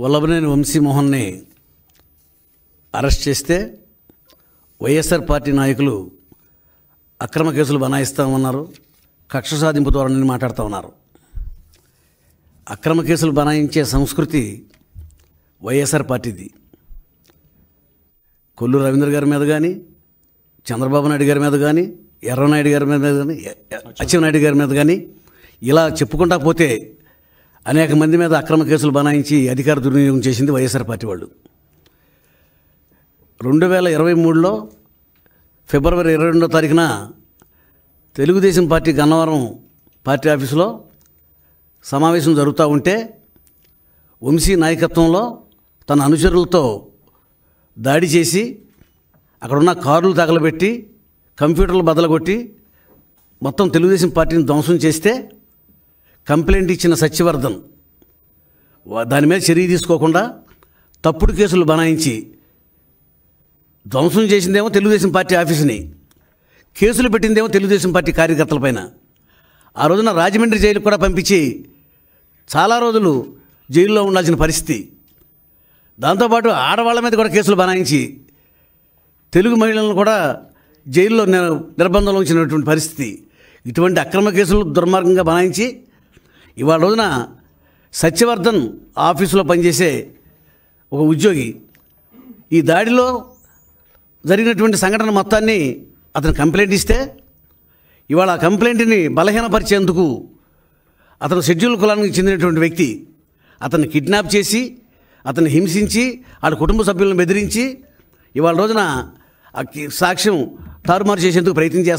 Vallabhaneni వంశీమోహన్ని arrest చేస్తే YSR party నాయకులు అక్రమ కేసులు బనాయిస్తామన్నారు, కక్ష సాధింపు ధోరణిని మాట్లాడుతూ ఉన్నారు. అక్రమ కేసులు బనాయించే సంస్కృతి వైఎస్ఆర్ పార్టీది. కొల్లు రవీంద్ర గారి మీద కానీ, చంద్రబాబు నాయుడు గారి మీద కానీ, ఎర్రనాయుడు గారి మీద కానీ, అచ్చెన్నాయుడు గారి మీద కానీ ఇలా చెప్పుకుంటా పోతే అనేక మంది మీద అక్రమ కేసులు బనాయించి అధికార దుర్వినియోగం చేసింది వైఎస్ఆర్ పార్టీ వాళ్ళు. 2023లో ఫిబ్రవరి 22వ తారీఖున తెలుగుదేశం పార్టీ గన్నవరం పార్టీ ఆఫీసులో సమావేశం జరుగుతూ ఉంటే వంశీ నాయకత్వంలో తన అనుచరులతో దాడి చేసి అక్కడున్న కార్లు తగలబెట్టి కంప్యూటర్లు బదలగొట్టి మొత్తం తెలుగుదేశం పార్టీని ధ్వంసం చేస్తే కంప్లైంట్ ఇచ్చిన సత్యవర్ధన్ దాని మీద చర్య తీసుకోకుండా తప్పుడు కేసులు బనాయించి ధ్వంసం చేసిందేమో తెలుగుదేశం పార్టీ ఆఫీసుని, కేసులు పెట్టిందేమో తెలుగుదేశం పార్టీ కార్యకర్తలపైన. ఆ రోజున రాజమండ్రి జైలుకు కూడా పంపించి చాలా రోజులు జైల్లో ఉండాల్సిన పరిస్థితి. దాంతోపాటు ఆడవాళ్ళ మీద కూడా కేసులు బనాయించి తెలుగు మహిళలను కూడా జైల్లో నిర్బంధంలో ఉంచినటువంటి పరిస్థితి. ఇటువంటి అక్రమ కేసులు దుర్మార్గంగా బనాయించి ఇవాళ రోజున సత్యవర్ధన్ ఆఫీసులో పనిచేసే ఒక ఉద్యోగి ఈ దాడిలో జరిగినటువంటి సంఘటన మొత్తాన్ని అతను కంప్లైంట్ ఇస్తే ఇవాళ ఆ కంప్లైంట్ని బలహీనపరిచేందుకు అతను షెడ్యూల్ కులానికి చెందినటువంటి వ్యక్తి అతన్ని కిడ్నాప్ చేసి అతన్ని హింసించి ఆడ కుటుంబ సభ్యులను బెదిరించి ఇవాళ రోజున సాక్ష్యం తారుమారు చేసేందుకు ప్రయత్నం చేస్తారు.